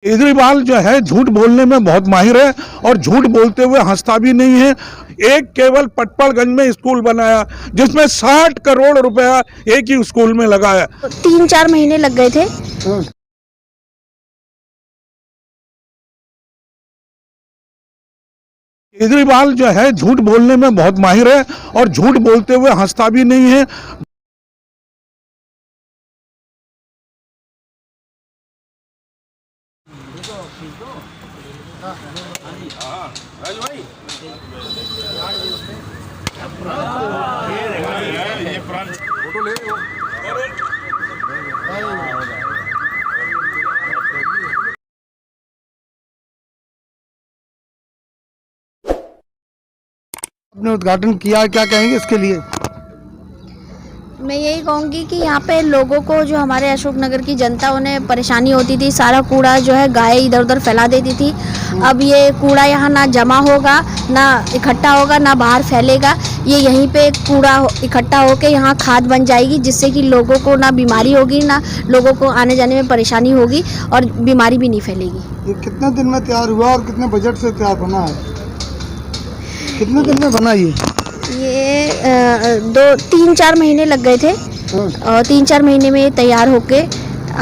केजरीवाल जो है झूठ बोलने में बहुत माहिर है और झूठ बोलते हुए हंसता भी नहीं है। एक केवल पटपड़गंज में स्कूल बनाया जिसमें 60 करोड़ रुपया एक ही स्कूल में लगाया। 3-4 महीने लग गए थे। केजरीवाल जो है झूठ बोलने में बहुत माहिर है और झूठ बोलते हुए हंसता भी नहीं है। आपने उद्घाटन किया, क्या कहेंगे इसके लिए? मैं यही कहूँगी कि यहाँ पे लोगों को, जो हमारे अशोकनगर की जनता, उन्हें परेशानी होती थी। सारा कूड़ा जो है गाय इधर उधर फैला देती थी। अब ये कूड़ा यहाँ ना जमा होगा, ना इकट्ठा होगा, ना बाहर फैलेगा। ये यहीं पे कूड़ा इकट्ठा होकर यहाँ खाद बन जाएगी, जिससे कि लोगों को ना बीमारी होगी, ना लोगों को आने जाने में परेशानी होगी और बीमारी भी नहीं फैलेगी। ये कितने दिन में तैयार हुआ और कितने बजट से तैयार बना है? कितने दिन में बना ये 3-4 महीने लग गए थे और 3-4 महीने में ये तैयार होके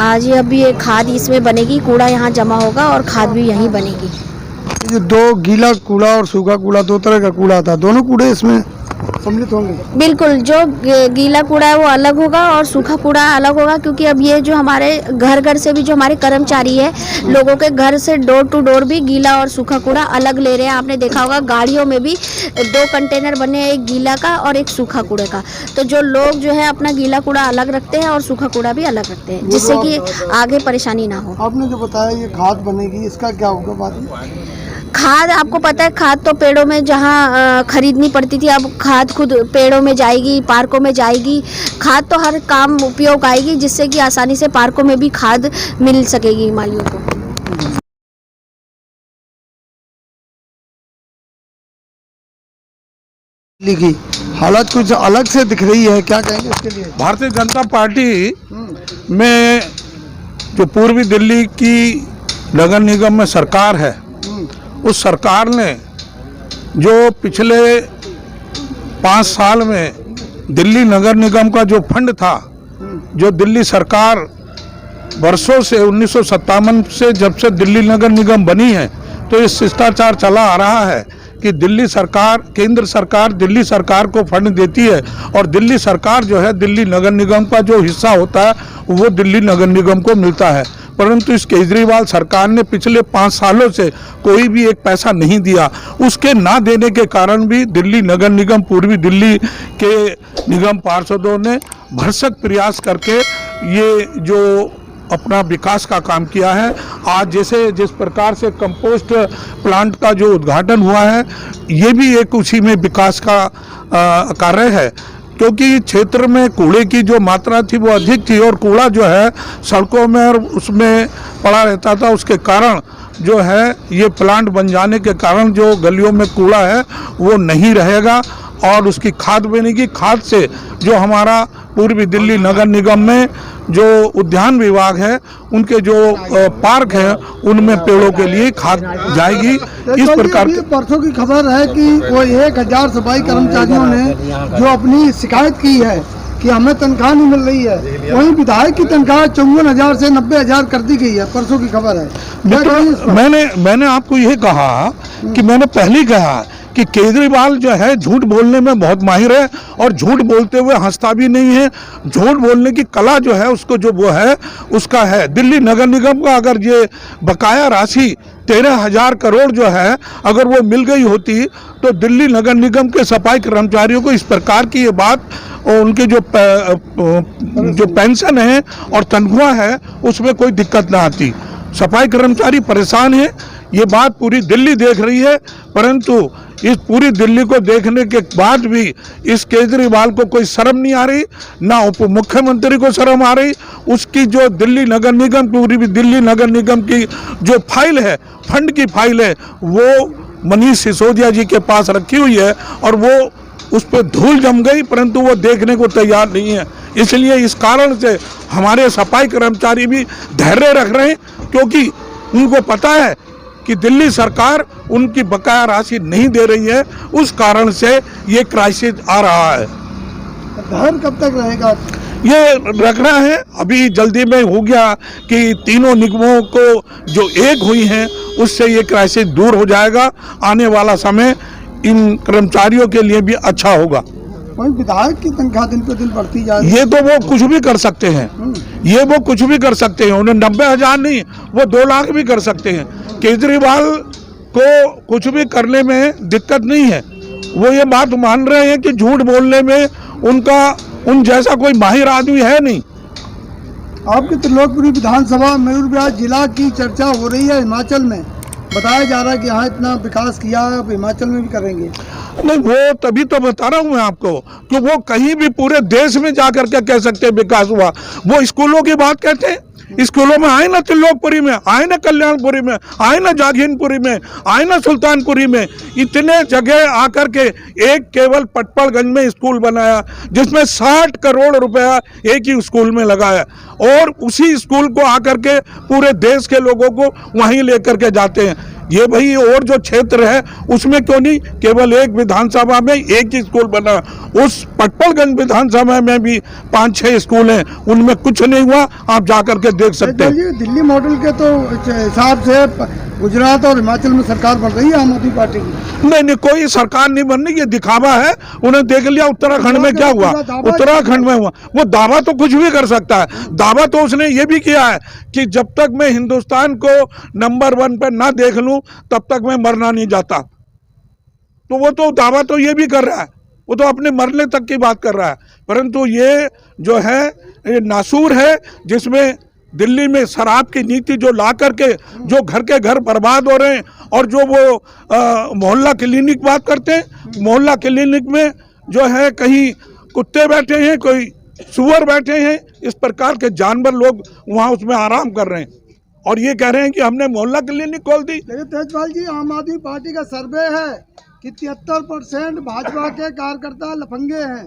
आज अभी ये खाद इसमें बनेगी। कूड़ा यहाँ जमा होगा और खाद भी यहीं बनेगी। ये दो गीला कूड़ा और सूखा कूड़ा, दो तरह का कूड़ा था, दोनों कूड़े इसमें सम्मिलित होंगे? बिल्कुल, जो गीला कूड़ा है वो अलग होगा और सूखा कूड़ा अलग होगा, क्योंकि अब ये जो हमारे घर घर से भी जो हमारे कर्मचारी है, लोगों के घर से डोर टू डोर भी गीला और सूखा कूड़ा अलग ले रहे हैं। आपने देखा होगा गाड़ियों में भी 2 कंटेनर बने हैं, एक गीला का और एक सूखा कूड़े का। तो जो लोग जो है अपना गीला कूड़ा अलग रखते हैं और सूखा कूड़ा भी अलग रखते हैं, जिससे कि आगे परेशानी ना हो। आपने जो बताया ये खाद बनेगी, इसका क्या होगा बाद में? खाद, आपको पता है, खाद तो पेड़ों में जहाँ खरीदनी पड़ती थी, अब खाद खुद पेड़ों में जाएगी, पार्कों में जाएगी। खाद तो हर काम उपयोग आएगी, जिससे कि आसानी से पार्कों में भी खाद मिल सकेगी मालियों को। की हालत कुछ अलग से दिख रही है, क्या कहेंगे इसके लिए? भारतीय जनता पार्टी में जो पूर्वी दिल्ली की नगर निगम में सरकार है, उस सरकार ने जो पिछले 5 साल में दिल्ली नगर निगम का जो फंड था, जो दिल्ली सरकार वर्षों से 1957 से जब से दिल्ली नगर निगम बनी है, तो ये शिष्टाचार चला आ रहा है कि दिल्ली सरकार, केंद्र सरकार दिल्ली सरकार को फंड देती है और दिल्ली सरकार जो है दिल्ली नगर निगम का जो हिस्सा होता है वो दिल्ली नगर निगम को मिलता है। परंतु इस केजरीवाल सरकार ने पिछले 5 सालों से कोई भी एक पैसा नहीं दिया। उसके ना देने के कारण भी दिल्ली नगर निगम, पूर्वी दिल्ली के निगम पार्षदों ने भरसक प्रयास करके ये जो अपना विकास का काम किया है। आज जैसे जिस प्रकार से कंपोस्ट प्लांट का जो उद्घाटन हुआ है, ये भी एक उसी में विकास का कार्य है, क्योंकि क्षेत्र में कूड़े की जो मात्रा थी वो अधिक थी और कूड़ा जो है सड़कों में और उसमें पड़ा रहता था। उसके कारण जो है ये प्लांट बन जाने के कारण जो गलियों में कूड़ा है वो नहीं रहेगा और उसकी खाद बनेगी। खाद से जो हमारा पूर्वी दिल्ली नगर निगम में जो उद्यान विभाग है, उनके जो पार्क है, उनमें पेड़ों के लिए खाद जाएगी। इस प्रकार की परसों की खबर है कि वो 1000 सफाई कर्मचारियों ने जो अपनी शिकायत की है कि हमें तनख्वाह नहीं मिल रही है, वहीं विधायक की तनख्वाह 54,000 से 90,000 कर दी गई है, परसों की खबर है। मैंने आपको यह कहा कि मैंने पहले कहा कि केजरीवाल जो है झूठ बोलने में बहुत माहिर है और झूठ बोलते हुए हंसता भी नहीं है। झूठ बोलने की कला जो है उसको जो वो है उसका है। दिल्ली नगर निगम का अगर ये बकाया राशि 13,000 करोड़ जो है अगर वो मिल गई होती तो दिल्ली नगर निगम के सफाई कर्मचारियों को इस प्रकार की ये बात और उनके जो पेंशन है और तनख्वाह है उसमें कोई दिक्कत ना आती। सफाई कर्मचारी परेशान है, ये बात पूरी दिल्ली देख रही है, परंतु इस पूरी दिल्ली को देखने के बाद भी इस केजरीवाल को कोई शर्म नहीं आ रही, ना उप मुख्यमंत्री को शर्म आ रही। उसकी जो दिल्ली नगर निगम, पूरी दिल्ली नगर निगम की जो फाइल है, फंड की फाइल है, वो मनीष सिसोदिया जी के पास रखी हुई है और वो उस पर धूल जम गई, परंतु वो देखने को तैयार नहीं है। इसलिए इस कारण से हमारे सफाई कर्मचारी भी धैर्य रख रहे हैं, क्योंकि उनको पता है कि दिल्ली सरकार उनकी बकाया राशि नहीं दे रही है, उस कारण से ये क्राइसिस आ रहा है। डर कब तक रहेगा? ये रखना है, अभी जल्दी में हो गया कि तीनों निगमों को जो एक हुई हैं उससे ये क्राइसिस दूर हो जाएगा। आने वाला समय इन कर्मचारियों के लिए भी अच्छा होगा। वही विधायक की तनख्वाह दिन पे दिन बढ़ती जा रही है। ये तो वो कुछ भी कर सकते हैं, ये वो कुछ भी कर सकते हैं। उन्हें 90,000 नहीं, वो 2 लाख भी कर सकते हैं। केजरीवाल को कुछ भी करने में दिक्कत नहीं है। वो ये बात मान रहे हैं कि झूठ बोलने में उन जैसा कोई माहिर आदमी है नहीं। आपके त्रिलोकपुरी विधानसभा मयूर विहार जिला की चर्चा हो रही है। हिमाचल में बताया जा रहा है कि यहाँ इतना विकास किया है, अब हिमाचल में भी करेंगे। नहीं, वो तभी तो बता रहा हूँ मैं आपको कि वो कहीं भी पूरे देश में जाकर के कह सकते हैं विकास हुआ। वो स्कूलों की बात कहते हैं, स्कूलों में आए ना त्रिलोकपुरी में, आए ना कल्याणपुरी में, आए ना जागीरपुरी में, आए ना सुल्तानपुरी में, इतने जगह आकर के एक केवल पटपड़गंज में स्कूल बनाया जिसमें 60 करोड़ रुपया एक ही स्कूल में लगाया, और उसी स्कूल को आकर के पूरे देश के लोगों को वहीं लेकर के जाते हैं। ये भाई और जो क्षेत्र है उसमें क्यों नहीं केवल एक विधानसभा में एक ही स्कूल बना? उस पटपड़गंज विधानसभा में भी 5-6 स्कूल हैं, उनमें कुछ नहीं हुआ। आप जाकर के देख सकते हैं। दिल्ली मॉडल के तो हिसाब से गुजरात और हिमाचल में सरकार बन रही है आम आदमी पार्टी की। नहीं, कोई सरकार नहीं बननी, ये दिखावा है। उन्हें देख लिया उत्तराखंड में क्या हुआ, उत्तराखंड में हुआ। वो दावा तो कुछ भी कर सकता है। दावा तो उसने ये भी किया है कि जब तक मैं हिंदुस्तान को नंबर 1 पे ना देख लूं तब तक मैं मरना नहीं जाता। तो वो तो दावा तो ये भी कर रहा है, वो तो अपने मरने तक की बात कर रहा है। परंतु ये जो है ये नासूर है, जिसमें दिल्ली में शराब की नीति जो ला करके जो घर के घर बर्बाद हो रहे हैं, और जो वो मोहल्ला क्लिनिक बात करते हैं, मोहल्ला क्लिनिक में जो है कहीं कुत्ते बैठे हैं, कोई सुअर बैठे हैं, इस प्रकार के जानवर लोग वहाँ उसमें आराम कर रहे हैं, और ये कह रहे हैं कि हमने मोहल्ला क्लिनिक खोल दी। लेकिन तेजपाल जी, आम आदमी पार्टी का सर्वे है कि 73% भाजपा के कार्यकर्ता लफंगे हैं।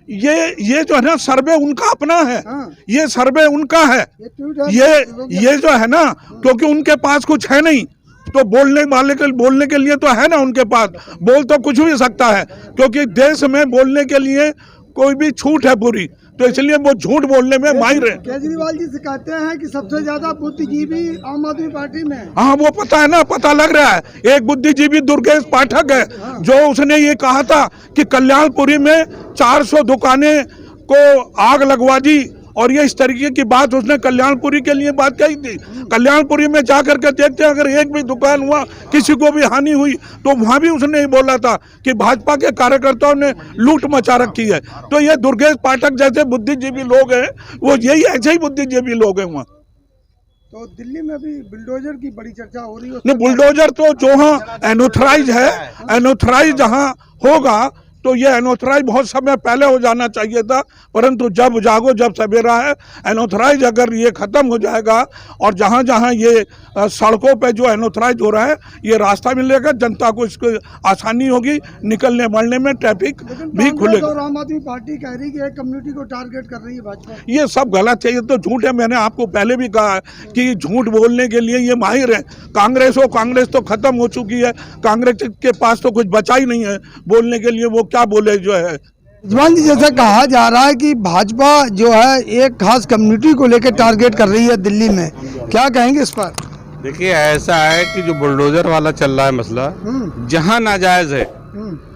ये जो है ना सर्वे उनका अपना है। हाँ। ये सर्वे उनका है। ये जो है ना, क्योंकि उनके पास कुछ है नहीं, तो बोलने के लिए तो है ना उनके पास, बोल तो कुछ भी सकता है, क्योंकि देश में बोलने के लिए कोई भी छूट है पूरी, तो इसलिए वो झूठ बोलने में माहिर है। केजरीवाल जी से कहते हैं कि सबसे ज्यादा बुद्धिजीवी आम आदमी पार्टी में है। हाँ, वो पता है ना, पता लग रहा है। एक बुद्धिजीवी दुर्गेश पाठक है, जो उसने ये कहा था कि कल्याणपुरी में 400 दुकानें को आग लगवा दी, और ये इस तरीके की बात उसने कल्याणपुरी के लिए बात कही थी। कल्याणपुरी में जाकर के देखते हैं, अगर एक भी दुकान हुआ, किसी को भी हानि हुई, तो वहां भी उसने ही बोला था कि भाजपा के कार्यकर्ताओं ने लूट मचा रखी है। तो ये दुर्गेश पाठक जैसे बुद्धिजीवी लोग हैं, वो यही ऐसे ही बुद्धिजीवी लोग हैं वहाँ। तो दिल्ली में भी बुलडोजर की बड़ी चर्चा हो रही है। नहीं, बुलडोजर तो जो हाँ अनऑथराइज है, अनऑथराइज जहाँ होगा तो ये अनऑथराइज बहुत समय पहले हो जाना चाहिए था, परंतु जब जागो जब सवेरा है। अनऑथराइज अगर ये खत्म हो जाएगा, और जहाँ जहाँ ये सड़कों पे जो अनऑथराइज हो रहा है ये रास्ता मिलेगा, जनता को इसको आसानी होगी, निकलने बढ़ने में ट्रैफिक भी खुलेगा। और आम आदमी पार्टी कह रही है कि एक कम्युनिटी को टारगेट कर रही है भाजपा। ये सब गलत है, ये तो झूठ है। मैंने आपको पहले भी कहा है कि झूठ बोलने के लिए ये माहिर है। कांग्रेस तो खत्म हो चुकी है, कांग्रेस के पास तो कुछ बचा ही नहीं है बोलने के लिए, वो क्या बोले जो है। जवान जी, जैसा कहा जा रहा है कि भाजपा जो है एक खास कम्युनिटी को लेकर टारगेट कर रही है दिल्ली में, क्या कहेंगे इस पर? देखिए, ऐसा है कि जो बुलडोजर वाला चल रहा है मसला, जहाँ नाजायज है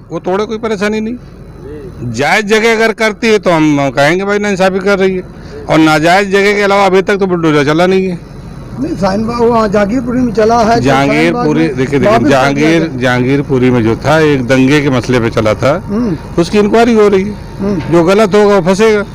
वो तोड़े, कोई परेशानी नहीं। जायज जगह अगर करती है तो हम कहेंगे भाई नाइंसाफी कर रही है, और नाजायज जगह के अलावा अभी तक तो बुलडोजर चला नहीं है। नहीं, जहांगीरपुरी में चला है। जहांगीरपुरी देखिए जहांगीरपुरी में जो था एक दंगे के मसले पे चला था, उसकी इंक्वायरी हो रही है। जो गलत होगा वो फंसेगा।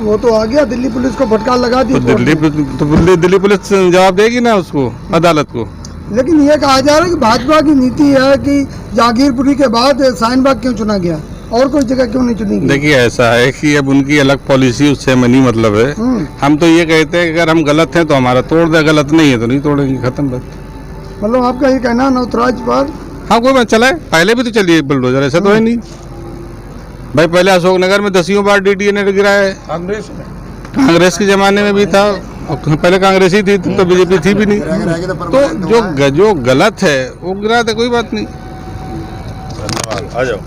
वो तो आ गया, दिल्ली पुलिस को फटकार लगा दी, तो दिल्ली पुलिस जवाब देगी ना उसको, अदालत को। लेकिन ये कहा जा रहा है कि भाजपा की नीति है कि जहांगीरपुरी के बाद शाहीनबाग क्यों चुना गया, और कोई जगह क्यों नहीं चुनी गई? देखिए, ऐसा है कि अब उनकी अलग पॉलिसी, उससे हमें नहीं मतलब है। हम तो ये कहते हैं कि अगर हम गलत हैं तो हमारा तोड़ दे, गलत नहीं है तो नहीं तोड़ेंगे, खत्म बात। मतलब आपका ये कहना अनऑथराइज पर? हाँ, कोई बात चलाए, पहले भी तो चलिए बुलडोजर, ऐसा तो है नहीं भाई। पहले अशोकनगर में 10 बार DDA ने गिराया है, कांग्रेस के जमाने में भी था, और पहले कांग्रेस ही थी तो बीजेपी थी भी नहीं। तो जो गलत है वो गिरा दे, कोई बात नहीं। धन्यवाद, आ जाओ।